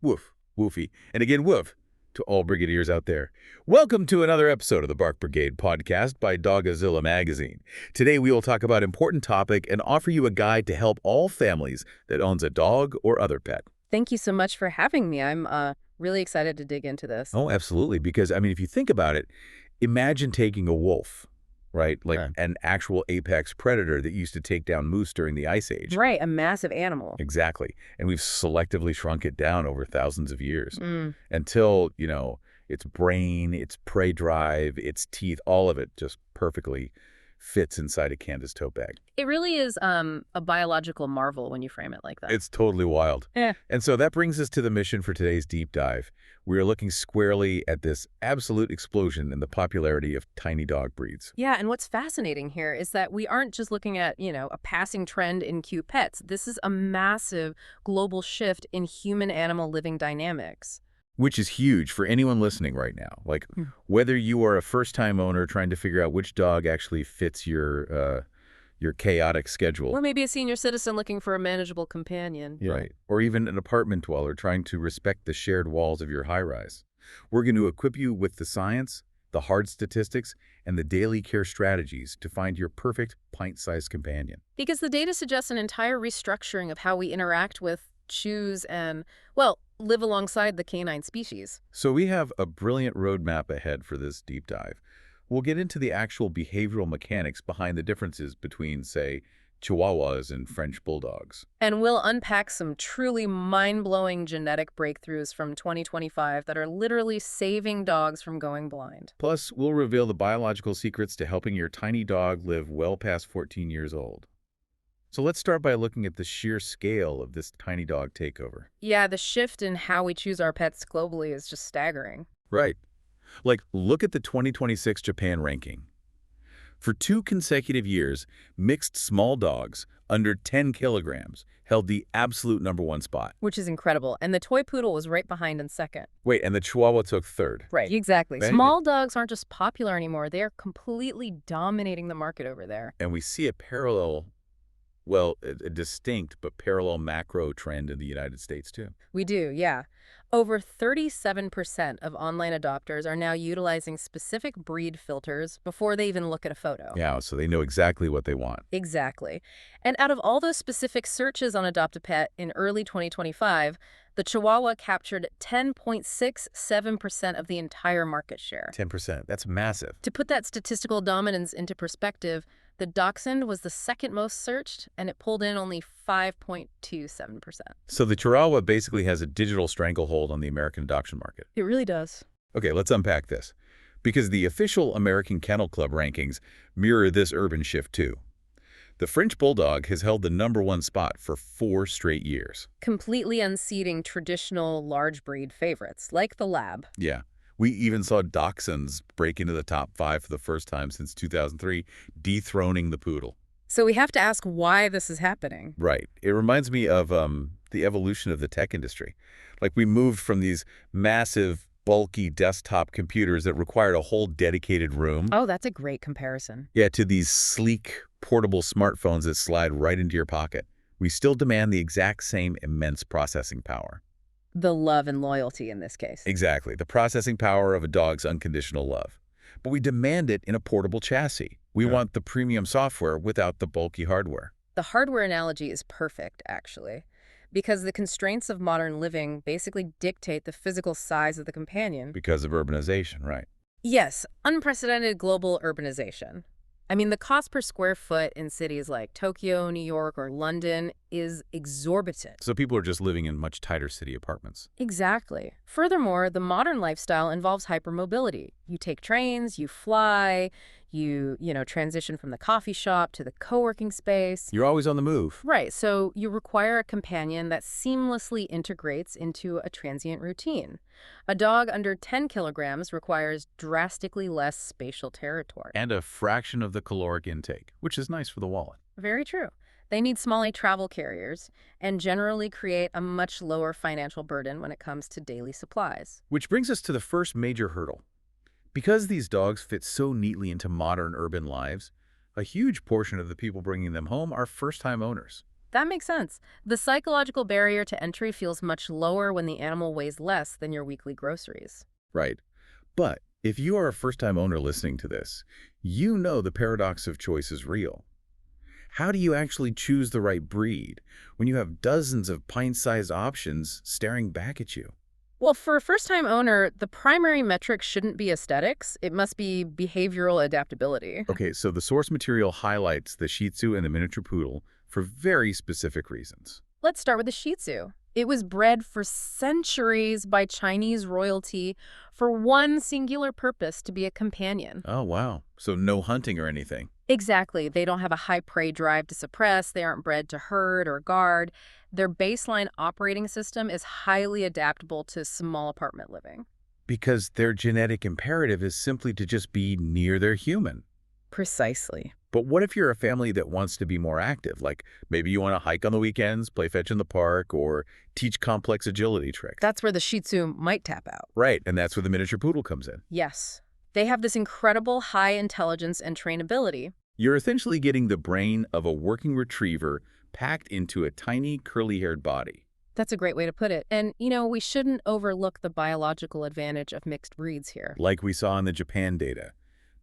Woof, woofy, and again woof to all brigadiers out there. Welcome to another episode of the Bark Brigade podcast by Dogazilla magazine. Today we will talk about an important topic and offer you a guide to help all families that owns a dog or other pet. Thank you so much for having me. I'm really excited to dig into this. Oh, absolutely, because, I mean, if you think about it, imagine taking a wolf, right? Like an actual apex predator that used to take down moose during the Ice Age. Right, a massive animal. Exactly. And we've selectively shrunk it down over thousands of years until, its brain, its prey drive, its teeth, all of it just perfectly fits inside a canvas tote bag. It really is a biological marvel when you frame it like that. It's totally wild. Yeah. And so that brings us to the mission for today's deep dive. We are looking squarely at this absolute explosion in the popularity of tiny dog breeds. Yeah, and what's fascinating here is that we aren't just looking at, a passing trend in cute pets. This is a massive global shift in human-animal living dynamics. Which is huge for anyone listening right now. Like, whether you are a first-time owner trying to figure out which dog actually fits your chaotic schedule. Or maybe a senior citizen looking for a manageable companion. Right. Or even an apartment dweller trying to respect the shared walls of your high-rise. We're going to equip you with the science, the hard statistics, and the daily care strategies to find your perfect pint-sized companion. Because the data suggests an entire restructuring of how we interact with, choose, and, well, live alongside the canine species. So we have a brilliant roadmap ahead for this deep dive. We'll get into the actual behavioral mechanics behind the differences between, say, Chihuahuas and French Bulldogs. And we'll unpack some truly mind-blowing genetic breakthroughs from 2025 that are literally saving dogs from going blind. Plus, we'll reveal the biological secrets to helping your tiny dog live well past 14 years old. So let's start by looking at the sheer scale of this tiny dog takeover. Yeah, the shift in how we choose our pets globally is just staggering. Right. Like, look at the 2026 Japan ranking. For 2 consecutive years, mixed small dogs under 10 kilograms held the absolute #1 spot. Which is incredible. And the toy poodle was right behind in second. Wait, and the Chihuahua took 3rd. Right, exactly. Right? Small dogs aren't just popular anymore. They are completely dominating the market over there. And we see a parallel, well, a distinct but parallel macro trend in the United States, too. We do, yeah. Over 37% of online adopters are now utilizing specific breed filters before they even look at a photo. Yeah, so they know exactly what they want. Exactly. And out of all those specific searches on Adopt a Pet in early 2025, the Chihuahua captured 10.67% of the entire market share. 10%. That's massive. To put that statistical dominance into perspective, the Dachshund was the second most searched, and it pulled in only 5.27%. So the Chihuahua basically has a digital stranglehold on the American adoption market. It really does. Okay, let's unpack this. Because the official American Kennel Club rankings mirror this urban shift too. The French Bulldog has held the #1 spot for 4 straight years. Completely unseating traditional large breed favorites, like the Lab. Yeah. We even saw Dachshunds break into the top 5 for the first time since 2003, dethroning the poodle. So we have to ask why this is happening. Right. It reminds me of the evolution of the tech industry. Like, we moved from these massive, bulky desktop computers that required a whole dedicated room. Oh, that's a great comparison. Yeah, to these sleek, portable smartphones that slide right into your pocket. We still demand the exact same immense processing power. The love and loyalty in this case. Exactly, the processing power of a dog's unconditional love. But we demand it in a portable chassis. We want the premium software without the bulky hardware. The hardware analogy is perfect, actually, because the constraints of modern living basically dictate the physical size of the companion. Because of urbanization, right? Yes, unprecedented global urbanization. I mean, the cost per square foot in cities like Tokyo, New York, or London is exorbitant. So people are just living in much tighter city apartments. Exactly. Furthermore, the modern lifestyle involves hypermobility. You take trains, you fly, you transition from the coffee shop to the co-working space. You're always on the move. Right, so you require a companion that seamlessly integrates into a transient routine. A dog under 10 kilograms requires drastically less spatial territory. And a fraction of the caloric intake, which is nice for the wallet. Very true. They need smaller travel carriers and generally create a much lower financial burden when it comes to daily supplies. Which brings us to the first major hurdle. Because these dogs fit so neatly into modern urban lives, a huge portion of the people bringing them home are first-time owners. That makes sense. The psychological barrier to entry feels much lower when the animal weighs less than your weekly groceries. Right. But if you are a first-time owner listening to this, you know the paradox of choice is real. How do you actually choose the right breed when you have dozens of pint-sized options staring back at you? Well, for a first-time owner, the primary metric shouldn't be aesthetics. It must be behavioral adaptability. Okay, so the source material highlights the Shih Tzu and the miniature poodle for very specific reasons. Let's start with the Shih Tzu. It was bred for centuries by Chinese royalty for one singular purpose: to be a companion. Oh, wow. So no hunting or anything. Exactly. They don't have a high prey drive to suppress. They aren't bred to herd or guard. Their baseline operating system is highly adaptable to small apartment living. Because their genetic imperative is simply to just be near their human. Precisely. But what if you're a family that wants to be more active? Like maybe you want to hike on the weekends, play fetch in the park, or teach complex agility tricks. That's where the Shih Tzu might tap out. Right, and that's where the miniature poodle comes in. Yes. They have this incredible high intelligence and trainability. You're essentially getting the brain of a working retriever packed into a tiny, curly-haired body. That's a great way to put it. And, we shouldn't overlook the biological advantage of mixed breeds here. Like we saw in the Japan data,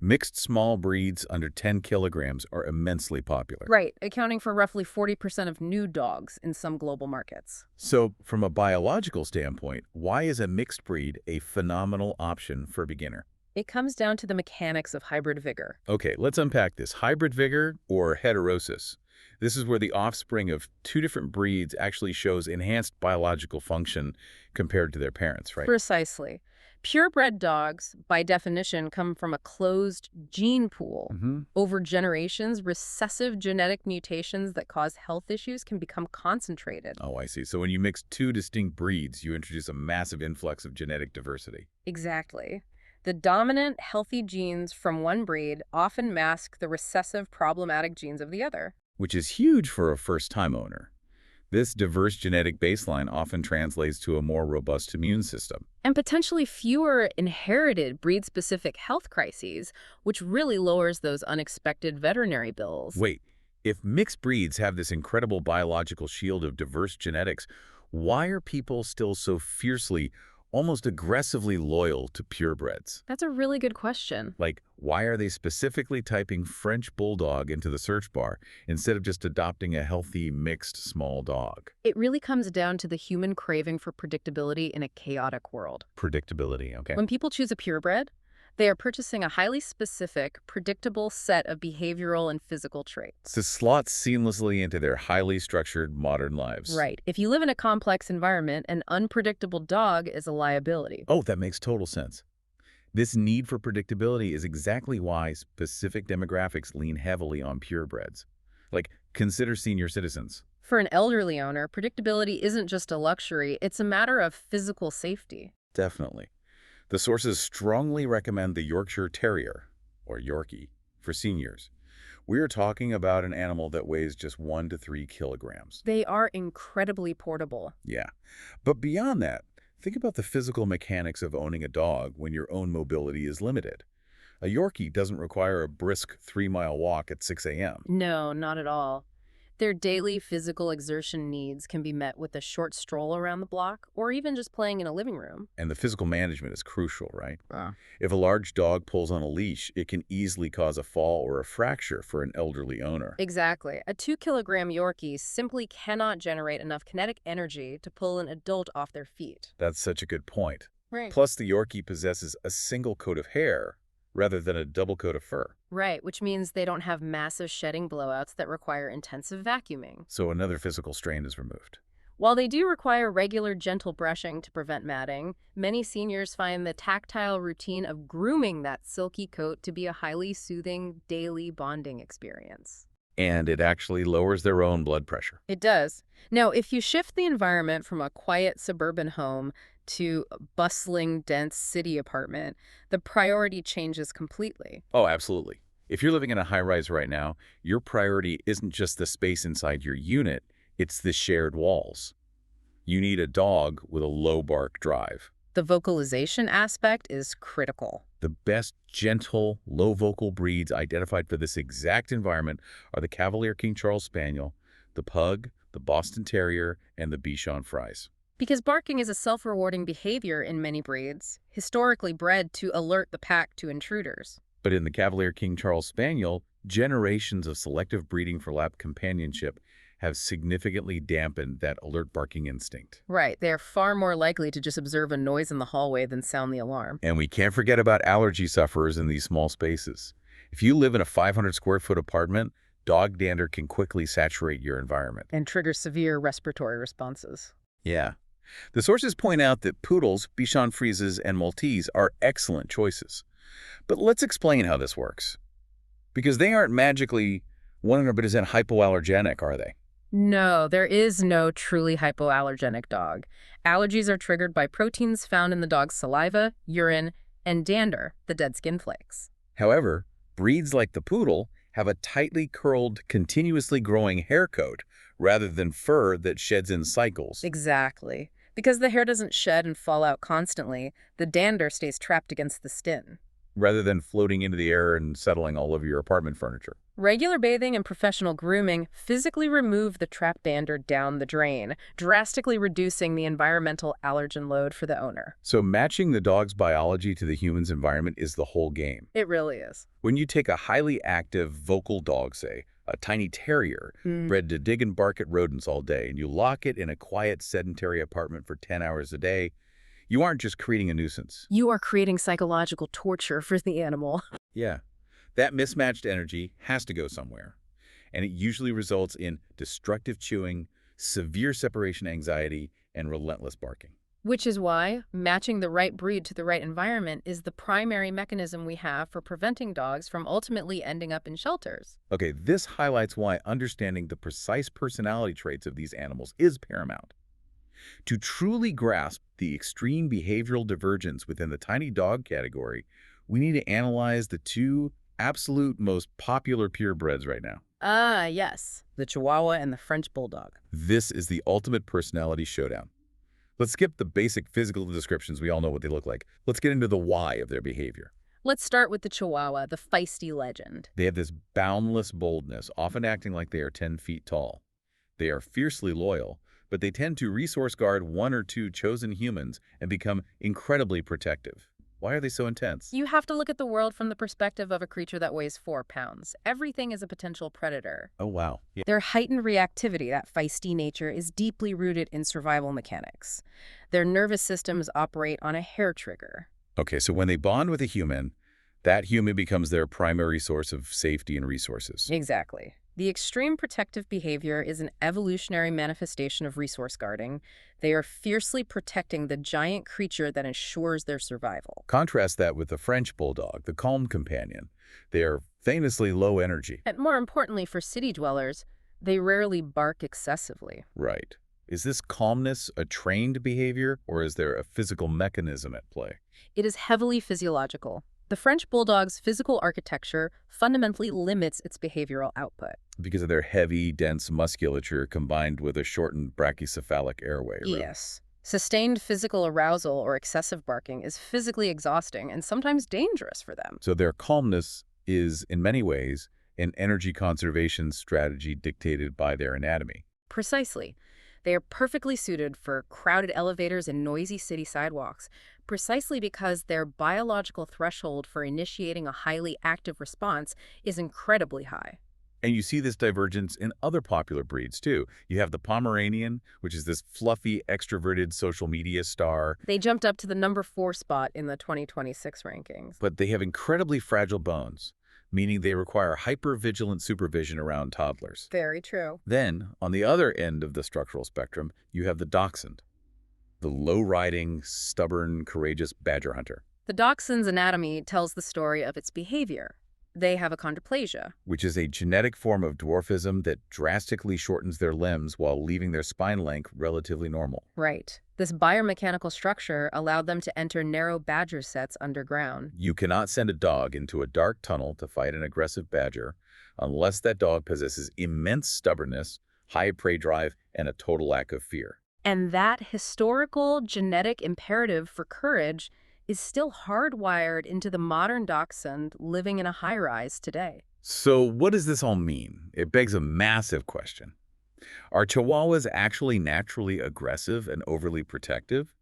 mixed small breeds under 10 kilograms are immensely popular. Right, accounting for roughly 40% of new dogs in some global markets. So, from a biological standpoint, why is a mixed breed a phenomenal option for a beginner? It comes down to the mechanics of hybrid vigor. Okay, let's unpack this. Hybrid vigor or heterosis. This is where the offspring of two different breeds actually shows enhanced biological function compared to their parents, right? Precisely. Purebred dogs, by definition, come from a closed gene pool. Over generations, recessive genetic mutations that cause health issues can become concentrated. Oh, I see. So when you mix two distinct breeds, you introduce a massive influx of genetic diversity. Exactly. The dominant, healthy genes from one breed often mask the recessive, problematic genes of the other. Which is huge for a first-time owner. This diverse genetic baseline often translates to a more robust immune system. And potentially fewer inherited breed-specific health crises, which really lowers those unexpected veterinary bills. Wait, if mixed breeds have this incredible biological shield of diverse genetics, why are people still so fiercely, almost aggressively loyal to purebreds? That's a really good question. Like, why are they specifically typing French Bulldog into the search bar instead of just adopting a healthy, mixed, small dog? It really comes down to the human craving for predictability in a chaotic world. Predictability, okay. When people choose a purebred, they are purchasing a highly specific, predictable set of behavioral and physical traits. To slot seamlessly into their highly structured modern lives. Right. If you live in a complex environment, an unpredictable dog is a liability. Oh, that makes total sense. This need for predictability is exactly why specific demographics lean heavily on purebreds. Like, consider senior citizens. For an elderly owner, predictability isn't just a luxury, it's a matter of physical safety. Definitely. The sources strongly recommend the Yorkshire Terrier, or Yorkie, for seniors. We are talking about an animal that weighs just 1 to 3 kilograms. They are incredibly portable. Yeah. But beyond that, think about the physical mechanics of owning a dog when your own mobility is limited. A Yorkie doesn't require a brisk 3-mile walk at 6 a.m. No, not at all. Their daily physical exertion needs can be met with a short stroll around the block or even just playing in a living room. And the physical management is crucial, right? Wow. If a large dog pulls on a leash, it can easily cause a fall or a fracture for an elderly owner. Exactly. A 2-kilogram Yorkie simply cannot generate enough kinetic energy to pull an adult off their feet. That's such a good point. Right. Plus, the Yorkie possesses a single coat of hair rather than a double coat of fur. Right, which means they don't have massive shedding blowouts that require intensive vacuuming. So another physical strain is removed. While they do require regular gentle brushing to prevent matting, many seniors find the tactile routine of grooming that silky coat to be a highly soothing, daily bonding experience. And it actually lowers their own blood pressure. It does. Now, if you shift the environment from a quiet suburban home to a bustling, dense city apartment, the priority changes completely. Oh, absolutely. If you're living in a high-rise right now, your priority isn't just the space inside your unit, it's the shared walls. You need a dog with a low-bark drive. The vocalization aspect is critical. The best gentle, low-vocal breeds identified for this exact environment are the Cavalier King Charles Spaniel, the Pug, the Boston Terrier, and the Bichon Frise. Because barking is a self-rewarding behavior in many breeds, historically bred to alert the pack to intruders. But in the Cavalier King Charles Spaniel, generations of selective breeding for lap companionship have significantly dampened that alert barking instinct. Right, they are far more likely to just observe a noise in the hallway than sound the alarm. And we can't forget about allergy sufferers in these small spaces. If you live in a 500 square foot apartment, dog dander can quickly saturate your environment. And trigger severe respiratory responses. Yeah. The sources point out that poodles, Bichon Frises, and Maltese are excellent choices. But let's explain how this works. Because they aren't magically 100% hypoallergenic, are they? No, there is no truly hypoallergenic dog. Allergies are triggered by proteins found in the dog's saliva, urine, and dander, the dead skin flakes. However, breeds like the poodle have a tightly curled, continuously growing hair coat rather than fur that sheds in cycles. Exactly. Because the hair doesn't shed and fall out constantly, the dander stays trapped against the skin. Rather than floating into the air and settling all over your apartment furniture. Regular bathing and professional grooming physically remove the trapped dander down the drain, drastically reducing the environmental allergen load for the owner. So matching the dog's biology to the human's environment is the whole game. It really is. When you take a highly active, vocal dog, say, a tiny terrier, bred to dig and bark at rodents all day, and you lock it in a quiet, sedentary apartment for 10 hours a day, you aren't just creating a nuisance. You are creating psychological torture for the animal. Yeah. That mismatched energy has to go somewhere. And it usually results in destructive chewing, severe separation anxiety, and relentless barking. Which is why matching the right breed to the right environment is the primary mechanism we have for preventing dogs from ultimately ending up in shelters. Okay, this highlights why understanding the precise personality traits of these animals is paramount. To truly grasp the extreme behavioral divergence within the tiny dog category, we need to analyze the two absolute most popular purebreds right now. Yes. The Chihuahua and the French Bulldog. This is the ultimate personality showdown. Let's skip the basic physical descriptions. We all know what they look like. Let's get into the why of their behavior. Let's start with the Chihuahua, the feisty legend. They have this boundless boldness, often acting like they are 10 feet tall. They are fiercely loyal, but they tend to resource guard one or two chosen humans and become incredibly protective. Why are they so intense? You have to look at the world from the perspective of a creature that weighs 4 pounds. Everything is a potential predator. Oh, wow. Yeah. Their heightened reactivity, that feisty nature, is deeply rooted in survival mechanics. Their nervous systems operate on a hair trigger. Okay, so when they bond with a human, that human becomes their primary source of safety and resources. Exactly. The extreme protective behavior is an evolutionary manifestation of resource guarding. They are fiercely protecting the giant creature that ensures their survival. Contrast that with the French Bulldog, the calm companion. They are famously low energy. And more importantly for city dwellers, they rarely bark excessively. Right. Is this calmness a trained behavior, or is there a physical mechanism at play? It is heavily physiological. The French Bulldog's physical architecture fundamentally limits its behavioral output. Because of their heavy, dense musculature combined with a shortened brachycephalic airway, right? Yes. Sustained physical arousal or excessive barking is physically exhausting and sometimes dangerous for them. So their calmness is, in many ways, an energy conservation strategy dictated by their anatomy. Precisely. They are perfectly suited for crowded elevators and noisy city sidewalks, precisely because their biological threshold for initiating a highly active response is incredibly high. And you see this divergence in other popular breeds, too. You have the Pomeranian, which is this fluffy, extroverted social media star. They jumped up to the number 4 spot in the 2026 rankings. But they have incredibly fragile bones, meaning they require hyper-vigilant supervision around toddlers. Very true. Then, on the other end of the structural spectrum, you have the Dachshund, the low-riding, stubborn, courageous badger hunter. The Dachshund's anatomy tells the story of its behavior. They have achondroplasia, which is a genetic form of dwarfism that drastically shortens their limbs while leaving their spine length relatively normal. Right. This biomechanical structure allowed them to enter narrow badger sets underground. You cannot send a dog into a dark tunnel to fight an aggressive badger unless that dog possesses immense stubbornness, high prey drive, and a total lack of fear. And that historical genetic imperative for courage is still hardwired into the modern dachshund living in a high-rise today. So what does this all mean? It begs a massive question. Are Chihuahuas actually naturally aggressive and overly protective?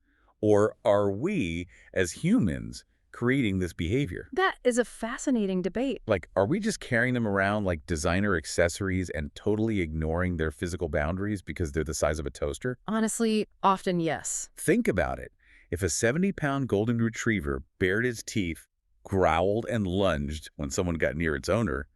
Or are we, as humans, creating this behavior? That is a fascinating debate. Like, are we just carrying them around like designer accessories and totally ignoring their physical boundaries because they're the size of a toaster? Honestly, often yes. Think about it. If a 70-pound golden retriever bared its teeth, growled, and lunged when someone got near its owner,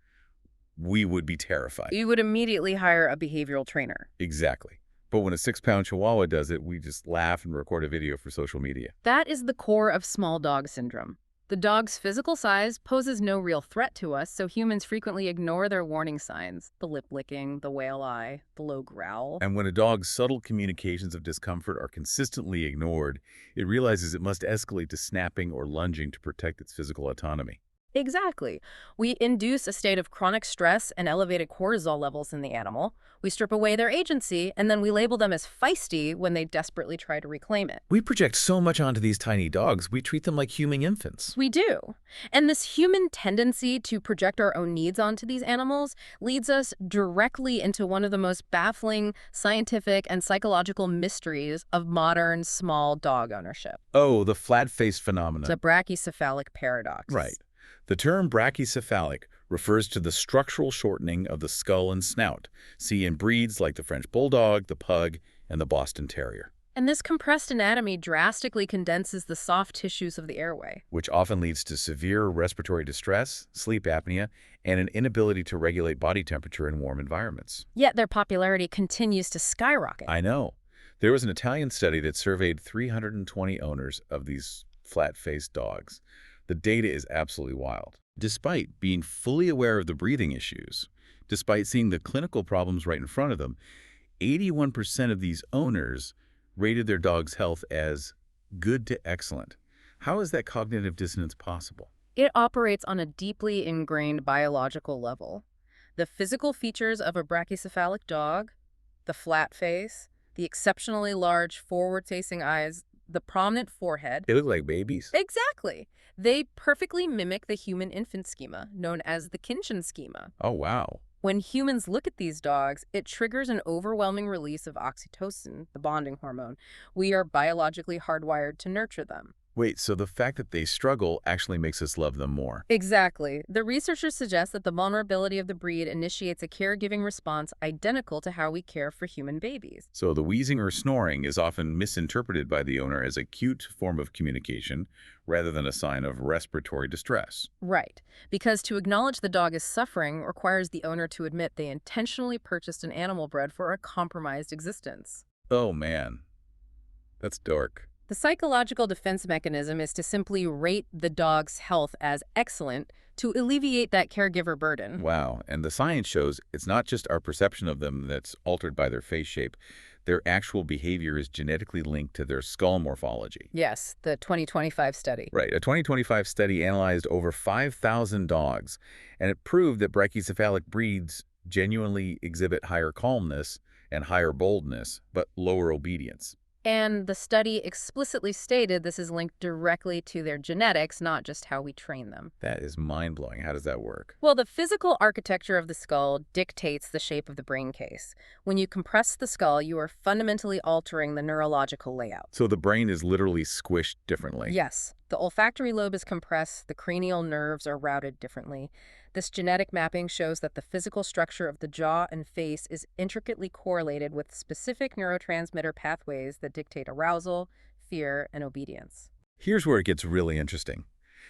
we would be terrified. You would immediately hire a behavioral trainer. Exactly. But when a 6-pound Chihuahua does it, we just laugh and record a video for social media. That is the core of small dog syndrome. The dog's physical size poses no real threat to us, so humans frequently ignore their warning signs. The lip licking, the whale eye, the low growl. And when a dog's subtle communications of discomfort are consistently ignored, it realizes it must escalate to snapping or lunging to protect its physical autonomy. Exactly. We induce a state of chronic stress and elevated cortisol levels in the animal. We strip away their agency, and then we label them as feisty when they desperately try to reclaim it. We project so much onto these tiny dogs, we treat them like human infants. We do. And this human tendency to project our own needs onto these animals leads us directly into one of the most baffling scientific and psychological mysteries of modern small dog ownership. Oh, the flat-faced phenomenon. The brachycephalic paradox. Right. The term brachycephalic refers to the structural shortening of the skull and snout, seen in breeds like the French Bulldog, the Pug, and the Boston Terrier. And this compressed anatomy drastically condenses the soft tissues of the airway, which often leads to severe respiratory distress, sleep apnea, and an inability to regulate body temperature in warm environments. Yet their popularity continues to skyrocket. I know. There was an Italian study that surveyed 320 owners of these flat-faced dogs. The data is absolutely wild. Despite being fully aware of the breathing issues, despite seeing the clinical problems right in front of them, 81% of these owners rated their dog's health as good to excellent. How is that cognitive dissonance possible? It operates on a deeply ingrained biological level. The physical features of a brachycephalic dog, the flat face, the exceptionally large forward-facing eyes, the prominent forehead. They look like babies. Exactly. They perfectly mimic the human infant schema, known as the Kinshin schema. Oh, wow. When humans look at these dogs, it triggers an overwhelming release of oxytocin, the bonding hormone. We are biologically hardwired to nurture them. Wait, so the fact that they struggle actually makes us love them more? Exactly. The researchers suggest that the vulnerability of the breed initiates a caregiving response identical to how we care for human babies. So the wheezing or snoring is often misinterpreted by the owner as a cute form of communication rather than a sign of respiratory distress. Right. Because to acknowledge the dog is suffering requires the owner to admit they intentionally purchased an animal bred for a compromised existence. Oh, man. That's dark. The psychological defense mechanism is to simply rate the dog's health as excellent to alleviate that caregiver burden. Wow. And the science shows it's not just our perception of them that's altered by their face shape. Their actual behavior is genetically linked to their skull morphology. Yes, the 2025 study. Right. A 2025 study analyzed over 5,000 dogs, and it proved that brachycephalic breeds genuinely exhibit higher calmness and higher boldness, but lower obedience. And the study explicitly stated this is linked directly to their genetics, not just how we train them. That is mind-blowing. How does that work? Well, the physical architecture of the skull dictates the shape of the brain case. When you compress the skull, you are fundamentally altering the neurological layout. So the brain is literally squished differently? Yes. The olfactory lobe is compressed, the cranial nerves are routed differently. This genetic mapping shows that the physical structure of the jaw and face is intricately correlated with specific neurotransmitter pathways that dictate arousal, fear, and obedience. Here's where it gets really interesting.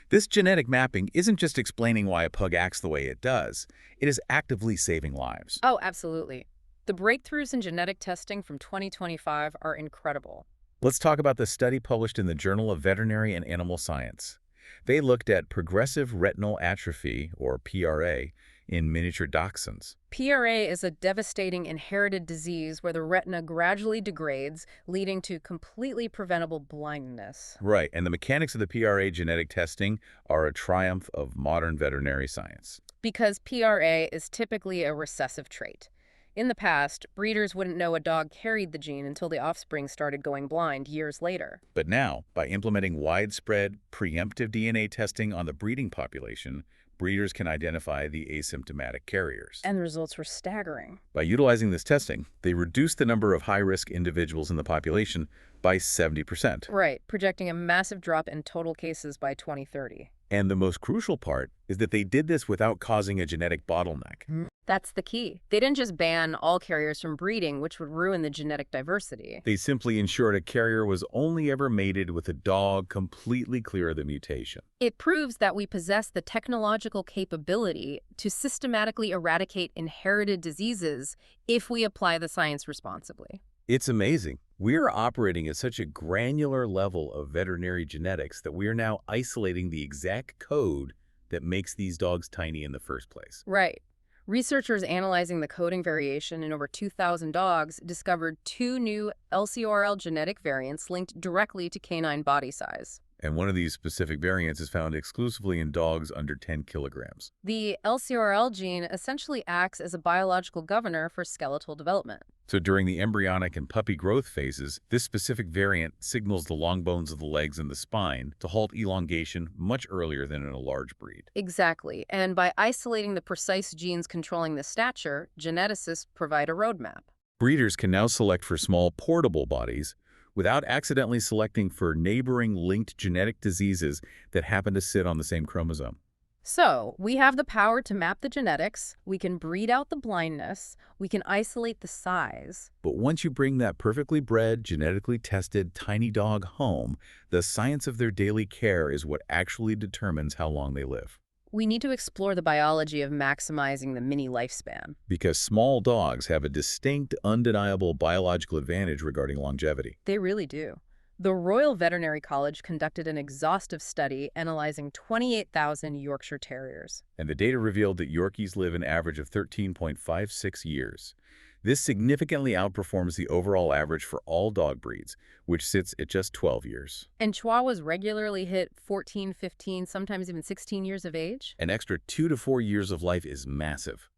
This genetic mapping isn't just explaining why a pug acts the way it does. It is actively saving lives. Oh, absolutely. The breakthroughs in genetic testing from 2025 are incredible. Let's talk about the study published in the Journal of Veterinary and Animal Science. They looked at progressive retinal atrophy, or PRA, in miniature dachshunds. PRA is a devastating inherited disease where the retina gradually degrades, leading to completely preventable blindness. Right, and the mechanics of the PRA genetic testing are a triumph of modern veterinary science. Because PRA is typically a recessive trait. In the past, breeders wouldn't know a dog carried the gene until the offspring started going blind years later. But now, by implementing widespread, preemptive DNA testing on the breeding population, breeders can identify the asymptomatic carriers. And the results were staggering. By utilizing this testing, they reduced the number of high-risk individuals in the population by 70%. Right, projecting a massive drop in total cases by 2030. And the most crucial part is that they did this without causing a genetic bottleneck. That's the key. They didn't just ban all carriers from breeding, which would ruin the genetic diversity. They simply ensured a carrier was only ever mated with a dog completely clear of the mutation. It proves that we possess the technological capability to systematically eradicate inherited diseases if we apply the science responsibly. It's amazing. We're operating at such a granular level of veterinary genetics that we are now isolating the exact code that makes these dogs tiny in the first place. Right. Researchers analyzing the coding variation in over 2,000 dogs discovered 2 new LCRL genetic variants linked directly to canine body size. And one of these specific variants is found exclusively in dogs under 10 kilograms. The LCRL gene essentially acts as a biological governor for skeletal development. So during the embryonic and puppy growth phases, this specific variant signals the long bones of the legs and the spine to halt elongation much earlier than in a large breed. Exactly. And by isolating the precise genes controlling the stature, geneticists provide a roadmap. Breeders can now select for small, portable bodies without accidentally selecting for neighboring linked genetic diseases that happen to sit on the same chromosome. So, we have the power to map the genetics, we can breed out the blindness, we can isolate the size. But once you bring that perfectly bred, genetically tested tiny dog home, the science of their daily care is what actually determines how long they live. We need to explore the biology of maximizing the mini lifespan. Because small dogs have a distinct, undeniable biological advantage regarding longevity. They really do. The Royal Veterinary College conducted an exhaustive study analyzing 28,000 Yorkshire Terriers. And the data revealed that Yorkies live an average of 13.56 years. This significantly outperforms the overall average for all dog breeds, which sits at just 12 years. And Chihuahuas regularly hit 14, 15, sometimes even 16 years of age. An extra 2 to 4 years of life is massive.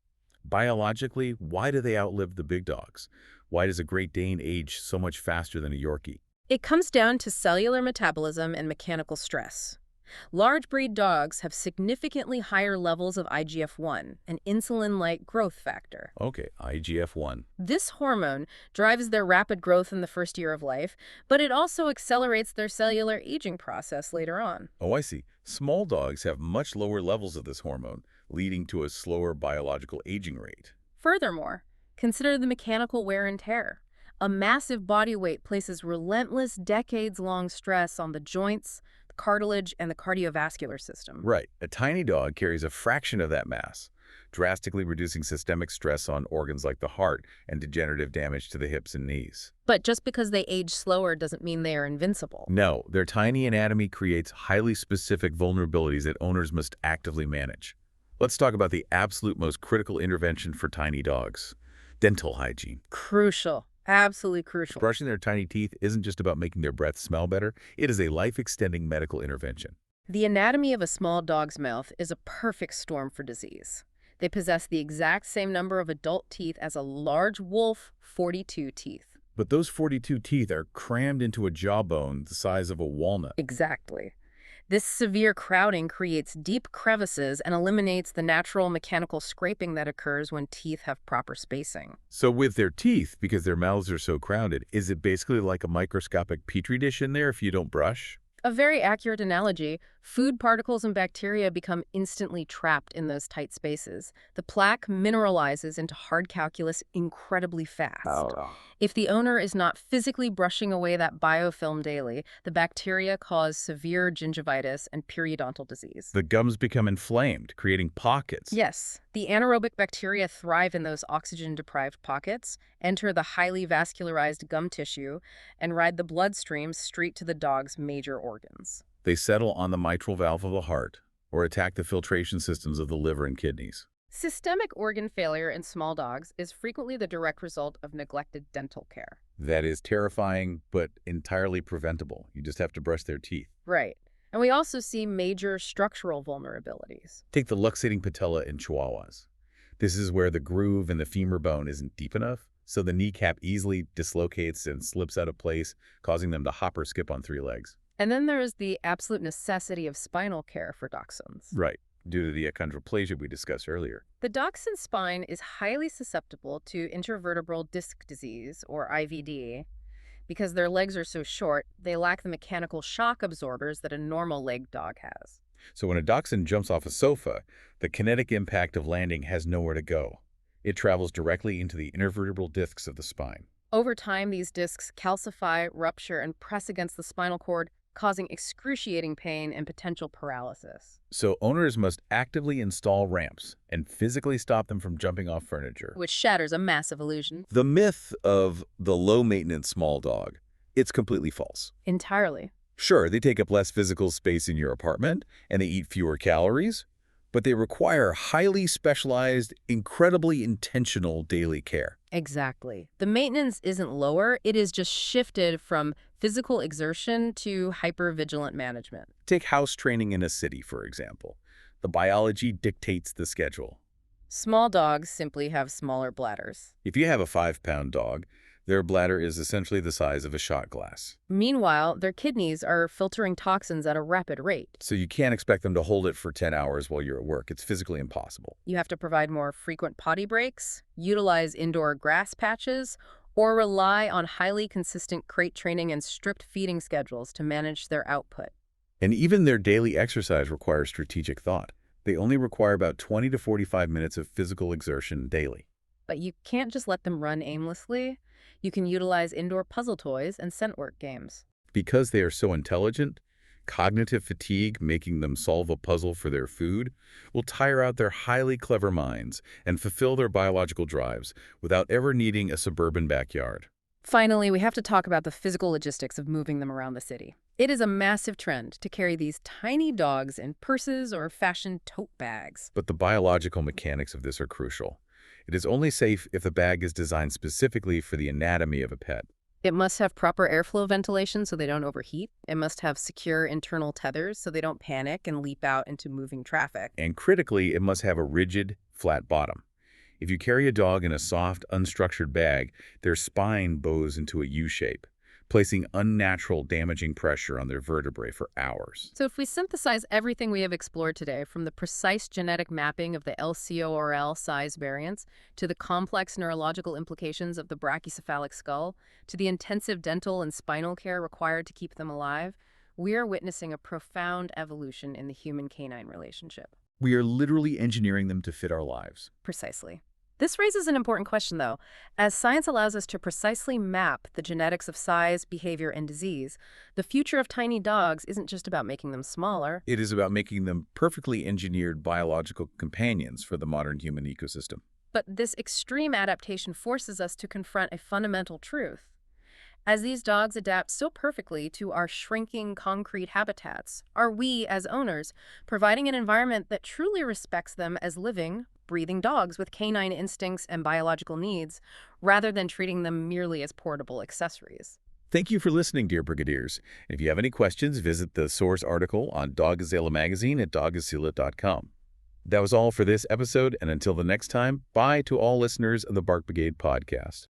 Biologically, why do they outlive the big dogs? Why does a Great Dane age so much faster than a Yorkie? It comes down to cellular metabolism and mechanical stress. Large breed dogs have significantly higher levels of IGF-1, an insulin-like growth factor. Okay, IGF-1. This hormone drives their rapid growth in the first year of life, but it also accelerates their cellular aging process later on. Oh, I see. Small dogs have much lower levels of this hormone, leading to a slower biological aging rate. Furthermore, consider the mechanical wear and tear. A massive body weight places relentless, decades-long stress on the joints, the cartilage, and the cardiovascular system. Right. A tiny dog carries a fraction of that mass, drastically reducing systemic stress on organs like the heart and degenerative damage to the hips and knees. But just because they age slower doesn't mean they are invincible. No, their tiny anatomy creates highly specific vulnerabilities that owners must actively manage. Let's talk about the absolute most critical intervention for tiny dogs: dental hygiene. Crucial. Absolutely crucial. Brushing their tiny teeth isn't just about making their breath smell better. It is a life-extending medical intervention. The anatomy of a small dog's mouth is a perfect storm for disease. They possess the exact same number of adult teeth as a large wolf, 42 teeth. But those 42 teeth are crammed into a jawbone the size of a walnut. Exactly. This severe crowding creates deep crevices and eliminates the natural mechanical scraping that occurs when teeth have proper spacing. So with their teeth, because their mouths are so crowded, is it basically like a microscopic petri dish in there if you don't brush? A very accurate analogy. Food particles and bacteria become instantly trapped in those tight spaces. The plaque mineralizes into hard calculus incredibly fast. If the owner is not physically brushing away that biofilm daily, the bacteria cause severe gingivitis and periodontal disease. The gums become inflamed, creating pockets. Yes, the anaerobic bacteria thrive in those oxygen-deprived pockets, enter the highly vascularized gum tissue, and ride the bloodstream straight to the dog's major organs. They settle on the mitral valve of the heart or attack the filtration systems of the liver and kidneys. Systemic organ failure in small dogs is frequently the direct result of neglected dental care. That is terrifying, but entirely preventable. You just have to brush their teeth. Right. And we also see major structural vulnerabilities. Take the luxating patella in Chihuahuas. This is where the groove in the femur bone isn't deep enough, so the kneecap easily dislocates and slips out of place, causing them to hop or skip on 3 legs. And then there is the absolute necessity of spinal care for dachshunds. Right, due to the achondroplasia we discussed earlier. The dachshund spine is highly susceptible to intervertebral disc disease, or IVD. Because their legs are so short, they lack the mechanical shock absorbers that a normal leg dog has. So when a dachshund jumps off a sofa, the kinetic impact of landing has nowhere to go. It travels directly into the intervertebral discs of the spine. Over time, these discs calcify, rupture, and press against the spinal cord, causing excruciating pain and potential paralysis. So owners must actively install ramps and physically stop them from jumping off furniture. Which shatters a massive illusion. The myth of the low-maintenance small dog, it's completely false. Entirely. Sure, they take up less physical space in your apartment, and they eat fewer calories, but they require highly specialized, incredibly intentional daily care. Exactly. The maintenance isn't lower, it is just shifted from physical exertion to hypervigilant management. Take house training in a city, for example. The biology dictates the schedule. Small dogs simply have smaller bladders. If you have a 5-pound dog, their bladder is essentially the size of a shot glass. Meanwhile, their kidneys are filtering toxins at a rapid rate. So you can't expect them to hold it for 10 hours while you're at work. It's physically impossible. You have to provide more frequent potty breaks, utilize indoor grass patches, or rely on highly consistent crate training and strict feeding schedules to manage their output. And even their daily exercise requires strategic thought. They only require about 20 to 45 minutes of physical exertion daily. But you can't just let them run aimlessly. You can utilize indoor puzzle toys and scent work games. Because they are so intelligent, cognitive fatigue making them solve a puzzle for their food will tire out their highly clever minds and fulfill their biological drives without ever needing a suburban backyard. Finally, we have to talk about the physical logistics of moving them around the city. It is a massive trend to carry these tiny dogs in purses or fashion tote bags. But the biological mechanics of this are crucial. It is only safe if the bag is designed specifically for the anatomy of a pet. It must have proper airflow ventilation so they don't overheat. It must have secure internal tethers so they don't panic and leap out into moving traffic. And critically, it must have a rigid, flat bottom. If you carry a dog in a soft, unstructured bag, their spine bows into a U-shape, placing unnatural, damaging pressure on their vertebrae for hours. So if we synthesize everything we have explored today, from the precise genetic mapping of the LCORL size variants, to the complex neurological implications of the brachycephalic skull, to the intensive dental and spinal care required to keep them alive, we are witnessing a profound evolution in the human-canine relationship. We are literally engineering them to fit our lives. Precisely. This raises an important question, though. As science allows us to precisely map the genetics of size, behavior, and disease, the future of tiny dogs isn't just about making them smaller. It is about making them perfectly engineered biological companions for the modern human ecosystem. But this extreme adaptation forces us to confront a fundamental truth. As these dogs adapt so perfectly to our shrinking concrete habitats, are we, as owners, providing an environment that truly respects them as living, breathing dogs with canine instincts and biological needs, rather than treating them merely as portable accessories? Thank you for listening, dear Brigadiers. If you have any questions, visit the source article on Dogzilla magazine at dogzilla.com. That was all for this episode, and until the next time, bye to all listeners of the Bark Brigade podcast.